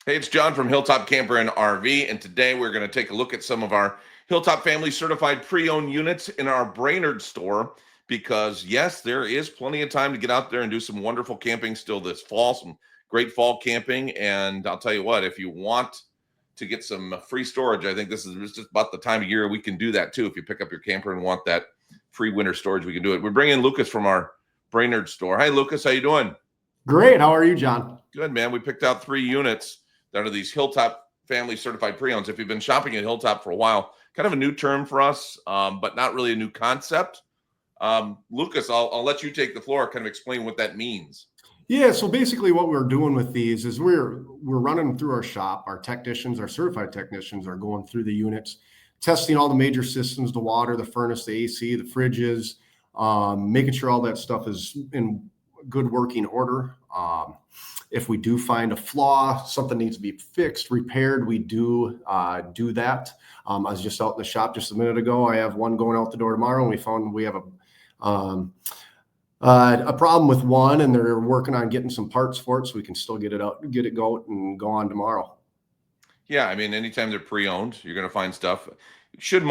Hey, it's John from Hilltop Camper and RV, and today we're going to take a look at some of our Hilltop Family Certified Pre-Owned units in our Brainerd store because, yes, there is plenty of time to get out there and do some wonderful camping still this fall, some great fall camping. And I'll tell you what, if you want to get some free storage, I think this is just about the time of year we can do that too. If you pick up your camper and want that free winter storage, we can do it. We're bringing Lucas from our Brainerd store. Hi, Lucas. How you doing? Great. How are you, John? Good, man. We picked out 3 units that are these Hilltop Family Certified Pre-Owns. If you've been shopping at Hilltop for a while, kind of a new term for us, but not really a new concept. Lucas, I'll let you take the floor, kind of explain what that means. Yeah, so basically what we're doing with these is we're running through our shop. Our technicians, our certified technicians are going through the units, testing all the major systems, the water, the furnace, the AC, the fridges, making sure all that stuff is in good working order. If we do find a flaw, something needs to be fixed, repaired, we do that. I was just out in the shop just a minute ago. I have one going out the door tomorrow, and we found we have a problem with one, and they're working on getting some parts for it, so we can still get it out, get it go, and go on tomorrow. Yeah, I mean, anytime they're pre-owned, you're going to find stuff. Should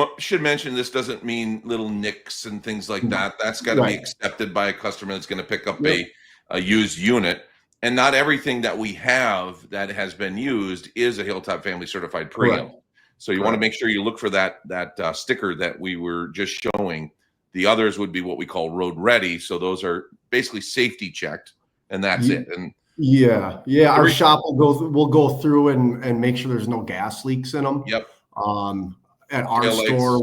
mention this doesn't mean little nicks and things like that. That's got to be accepted by a customer that's going to pick up a used unit. And not everything that we have that has been used is a Hilltop Family Certified Pre-Owned. So you want to make sure you look for that sticker that we were just showing. The others would be what we call road ready. So those are basically safety checked, and that's it. And yeah, our shop will go through and make sure there's no gas leaks in them. Yep. At our store,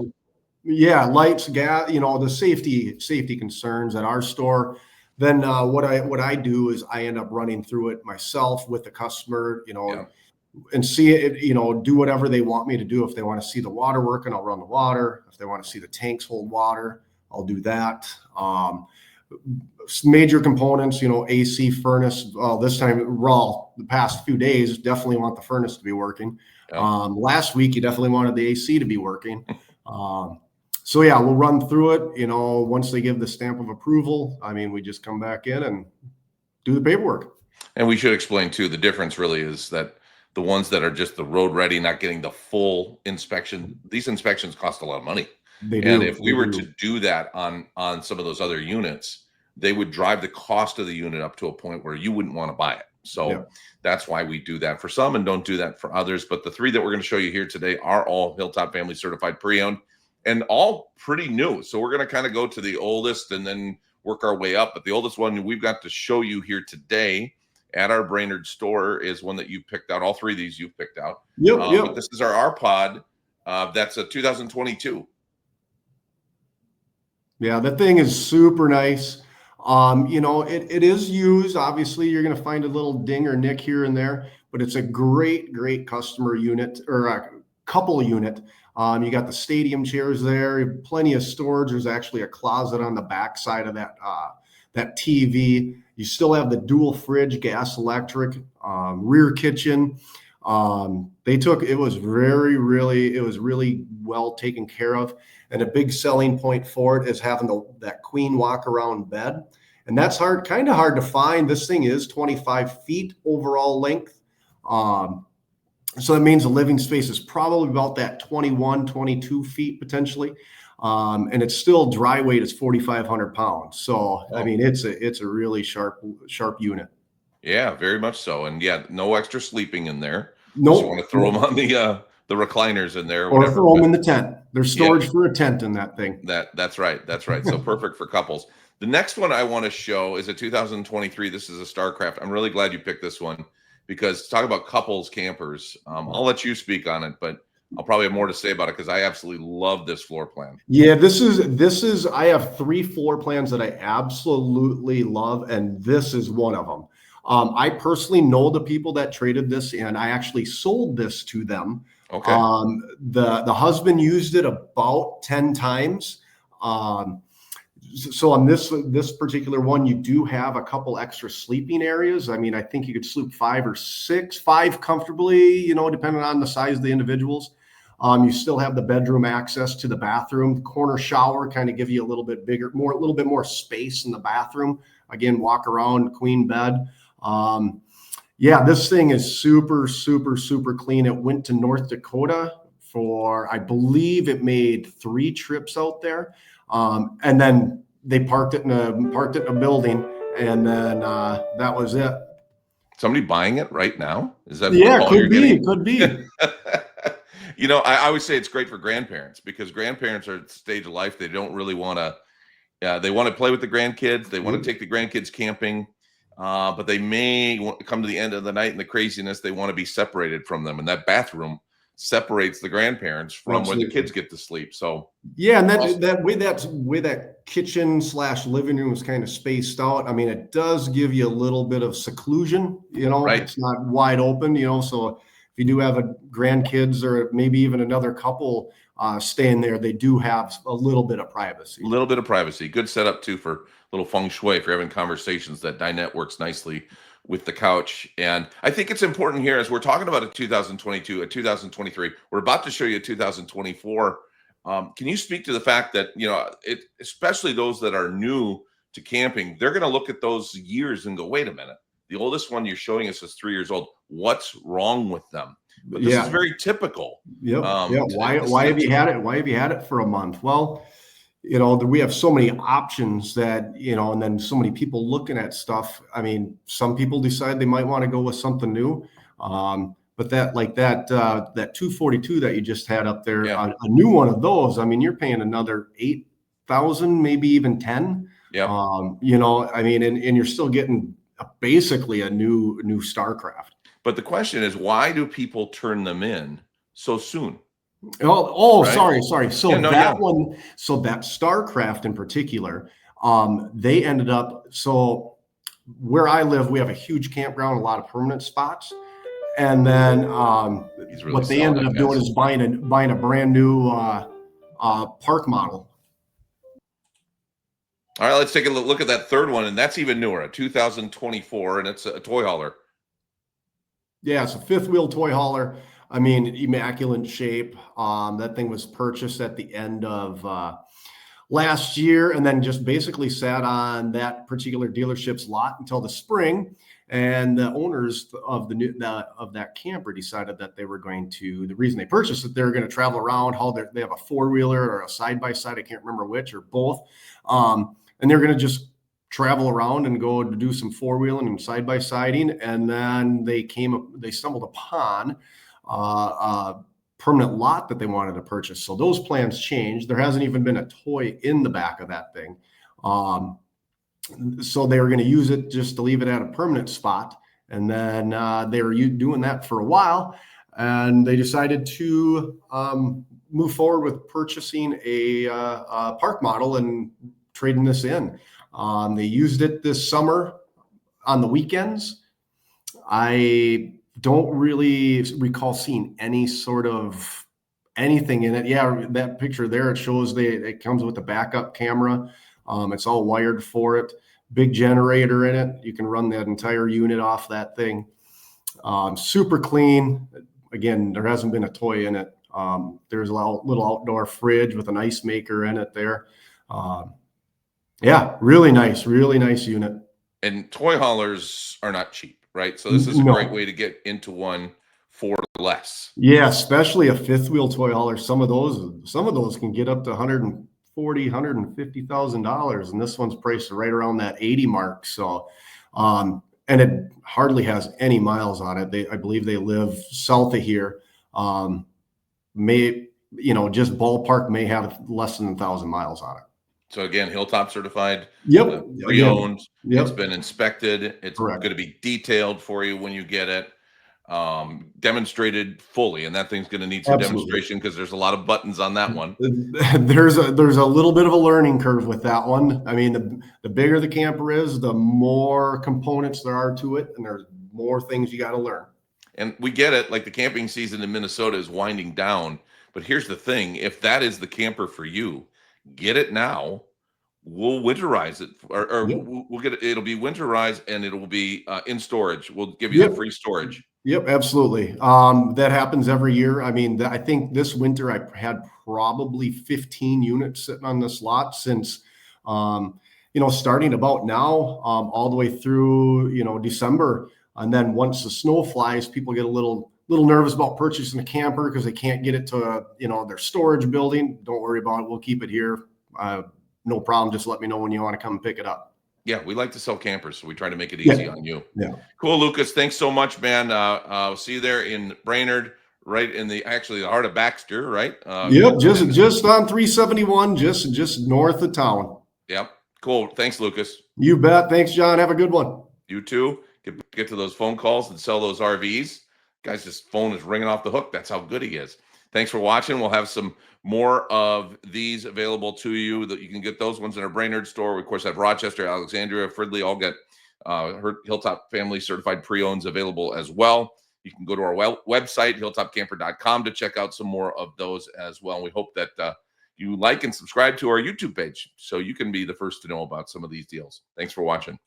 lights, gas, the safety concerns at our store. Then what I do is I end up running through it myself with the customer, and see it, do whatever they want me to do. If they want to see the water working, I'll run the water. If they want to see the tanks hold water, I'll do that. Major components, AC, furnace. This time, the past few days, definitely want the furnace to be working. Last week, you definitely wanted the AC to be working. So yeah, we'll run through it. Once they give the stamp of approval, we just come back in and do the paperwork. And we should explain too, the difference really is that the ones that are just the road ready, not getting the full inspection, these inspections cost a lot of money. And if we were to do that on some of those other units, they would drive the cost of the unit up to a point where you wouldn't want to buy it. So that's why we do that for some and don't do that for others. But the 3 that we're going to show you here today are all Hilltop Family Certified Pre-Owned. And all pretty new. So we're going to kind of go to the oldest and then work our way up. But the oldest one we've got to show you here today at our Brainerd store is one that you picked out. All 3 of these you've picked out. But this is our R-Pod. That's a 2022. Yeah, that thing is super nice. It is used. Obviously, you're going to find a little ding or nick here and there. But it's a great customer unit or a couple unit. You got the stadium chairs there, plenty of storage. There's actually a closet on the back side of that TV. You still have the dual fridge, gas, electric, rear kitchen. It was really well taken care of. And a big selling point for it is having that queen walk around bed. And that's kind of hard to find. This thing is 25 feet overall length. So that means the living space is probably about that 21, 22 feet potentially. And it's still dry weight is 4,500 pounds. So, it's a really sharp unit. Yeah, very much so. And no extra sleeping in there. Nope. Just want to throw them on the recliners in there. Or throw them in the tent. There's storage for a tent in that thing. That's right. So perfect for couples. The next one I want to show is a 2023. This is a Starcraft. I'm really glad you picked this one. Because talk about couples campers, I'll let you speak on it, but I'll probably have more to say about it because I absolutely love this floor plan. Yeah, this is. I have 3 floor plans that I absolutely love, and this is one of them. I personally know the people that traded this, and I actually sold this to them. Okay. The husband used it about 10 times. So on this particular one, you do have a couple extra sleeping areas. I think you could sleep 5 or 6, 5 comfortably, depending on the size of the individuals. You still have the bedroom access to the bathroom, corner shower, kind of give you a little bit more space in the bathroom. Again, walk around, queen bed. Yeah, this thing is super, super, super clean. It went to North Dakota for, I believe it made 3 trips out there. And then they parked it in a building, and then that was it. Somebody buying it right now? Is that the Yeah, call could you're be, getting? could be. You know, I always say it's great for grandparents because grandparents are at the stage of life they don't really want to. They want to play with the grandkids. They want to take the grandkids camping, but they may come to the end of the night and the craziness. They want to be separated from them, and that bathroom separates the grandparents from where the Absolutely. kids get to sleep. So, Yeah, and also, that kitchen / living room is kind of spaced out. I mean, it does give you a little bit of seclusion. right, It's not wide open. So if you do have a grandkids or maybe even another couple staying there, they do have a little bit of privacy. a little bit of privacy. Good setup too for a little feng shui if you're having conversations. That dinette works nicely with the couch. And I think it's important here as we're talking about a 2022, a 2023. We're about to show you a 2024. Can you speak to the fact that especially those that are new to camping, they're going to look at those years and go, "Wait a minute, the oldest one you're showing us is 3 years old. What's wrong with them?" But this is Yeah. very typical. Yep. Yeah. This Why is have you had it? Why have you had it for a month? Well, we have so many options that, and then so many people looking at stuff. I mean, some people decide they might want to go with something new. But that 242 that you just had up there, yeah, a new one of those, I mean, you're paying another 8,000, maybe even 10. yeah. I mean, and you're still getting basically a new Starcraft. But the question is, why do people turn them in so soon? Right? Sorry. Yeah, no, yeah. So that Starcraft in particular, they ended up, so where I live, we have a huge campground, a lot of permanent spots. And then He's really what they selling ended it, up doing guys. is buying a brand new park model. All right, let's take a look at that third one, and that's even newer, a 2024, and it's a toy hauler. Yeah, it's a fifth wheel toy hauler. I mean, immaculate shape. That thing was purchased at the end of last year, and then just basically sat on that particular dealership's lot until the spring. And the owners of that camper decided that they were going to. The reason they purchased it, they were going to travel around. They have a 4-wheeler or a side by side. I can't remember which or both. And they're going to just travel around and go to do some 4-wheeling and side by siding. And then they stumbled upon a permanent lot that they wanted to purchase. So those plans changed. There hasn't even been a toy in the back of that thing. So they were going to use it just to leave it at a permanent spot. And then they were doing that for a while. And they decided to move forward with purchasing a park model and trading this in. They used it this summer on the weekends. I don't really recall seeing any sort of anything in it. Yeah, that picture there, it shows it comes with a backup camera. It's all wired for it. Big generator in it. You can run that entire unit off that thing. Super clean. Again, there hasn't been a toy in it. There's a little outdoor fridge with an ice maker in it there. Yeah, really nice unit. And toy haulers are not cheap, right? So this is a great way to get into one for less. Yeah, especially a fifth wheel toy hauler. Some of those can get up to $150,000, and this one's priced right around that 80 mark. So, and it hardly has any miles on it. I believe they live south of here. Just ballpark may have less than 1,000 miles on it. So again, Hilltop certified, Yep. pre-owned. Yep. It's been inspected. It's Correct. going to be detailed for you when you get it, demonstrated fully. And that thing's going to need some demonstration because there's a lot of buttons on that one. There's a little bit of a learning curve with that one. I mean, the bigger the camper is, the more components there are to it, and there's more things you got to learn. And we get it. Like the camping season in Minnesota is winding down. But here's the thing: if that is the camper for you, get it now. We'll winterize it, or Yep. we'll get it. It'll be winterized and it will be in storage. We'll give you the free storage. Yep, absolutely. That happens every year. I mean, I think this winter I had probably 15 units sitting on this lot since, starting about now, all the way through, December. And then once the snow flies, people get a little nervous about purchasing a camper because they can't get it to, their storage building. Don't worry about it. We'll keep it here. No problem. Just let me know when you want to come and pick it up. Yeah, we like to sell campers, so we try to make it easy on you. Yeah. Cool, Lucas. Thanks so much, man. I'll see you there in Brainerd, right in the heart of Baxter, right? Yep, just on 371, just north of town. Yep. Cool. Thanks, Lucas. You bet. Thanks, John. Have a good one. You too. Get to those phone calls and sell those RVs. Guys, his phone is ringing off the hook. That's how good he is. Thanks for watching. We'll have some more of these available to you. That you can get those ones in our Brainerd store. We, of course, have Rochester, Alexandria, Fridley, all get Hilltop Family Certified Pre-Owns available as well. You can go to our website, hilltopcamper.com, to check out some more of those as well. And we hope that you like and subscribe to our YouTube page so you can be the first to know about some of these deals. Thanks for watching.